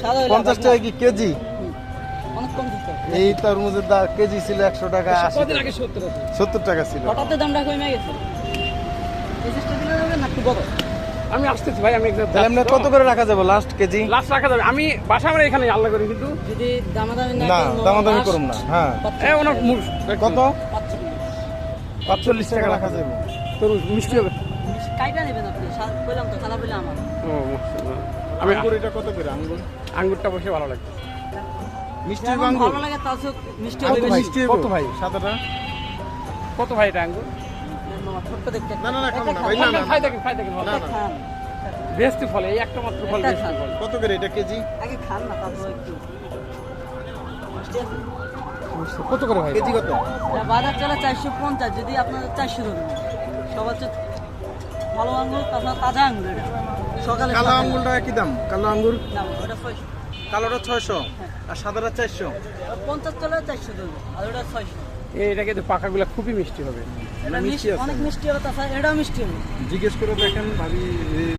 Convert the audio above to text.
50 টাকা কি কেজি? অনেক কম দিতে। এই তরমুজের দাম কেজি ছিল 100 টাকা, 80 কদিন টাকা। আগে 70 আছে। 70 টাকা ছিল। হঠাৎ দামটা কমে গেছে। 25 টাকা দিলে হবে না একটু বড়। আমি আসতেছি ভাই, আমি তাহলে আমরা কত করে রাখা যাবে লাস্ট কেজি? লাস্ট রাখা যাবে। আমি বাসা আমার এখানে আল্লাহ করি, কিন্তু যদি দামাদামি না না, করেন, দামাদামি last করুম না। হ্যাঁ। এই ওনার মুখ কত? 45 45 টাকা রাখা যাবে। তরমুজ মিষ্টি হবে। কাইটা নেবেন আপনি? কইলাম তো খারাপ হইলে আমার। ও, আমি আঙ্গুর এটা কত করে আঙ্গুর? আঙ্গুরটা বসে ভালো লাগে। মিষ্টি যেমন আঙ্গুর ভালো লাগে তার চেয়ে মিষ্টি কত হবে ভাই? বেশি। মিষ্টি কত ভাই? সাদাটা? কত ভাই এটা আঙ্গুর? ছোট্ট দেখতে। না, না, না, খাবো না, একটা ভাই, খান, না, না। খাই দেখেন, খাই দেখেন ভালো। না, না। খান। বেস্ট ফল, এই একটা মাত্র ফল একটা বেস্ট খান। ফল। কত করে এটা কেজি? আগে খান না তারপর একটু মিষ্টি আছে? কত করে ভাই? কেজি কত? এটা বাজার চলে 450, যদি আপনাদের 400 ধরুন। সবার চেয়ে ভালো আঙ্গুর, তাছাড়া তাজা আঙ্গুর এটা। সকালে কালো সকালে। আঙ্গুরটা কি দাম? কালো আঙ্গুর না, ওটা 600। কালোটা 600 আর সাদাটা 400। 50 চলে 400 ধরুন, আর ওটা 600। এটা কিন্তু পাকাগুলো খুবই মিষ্টি হবে। এটা মিষ্টি আছে। অনেক মিষ্টি হবে, তাছাড়া এটাও মিষ্টি হবে। জিজ্ঞেস করে দেখেন ভাবি।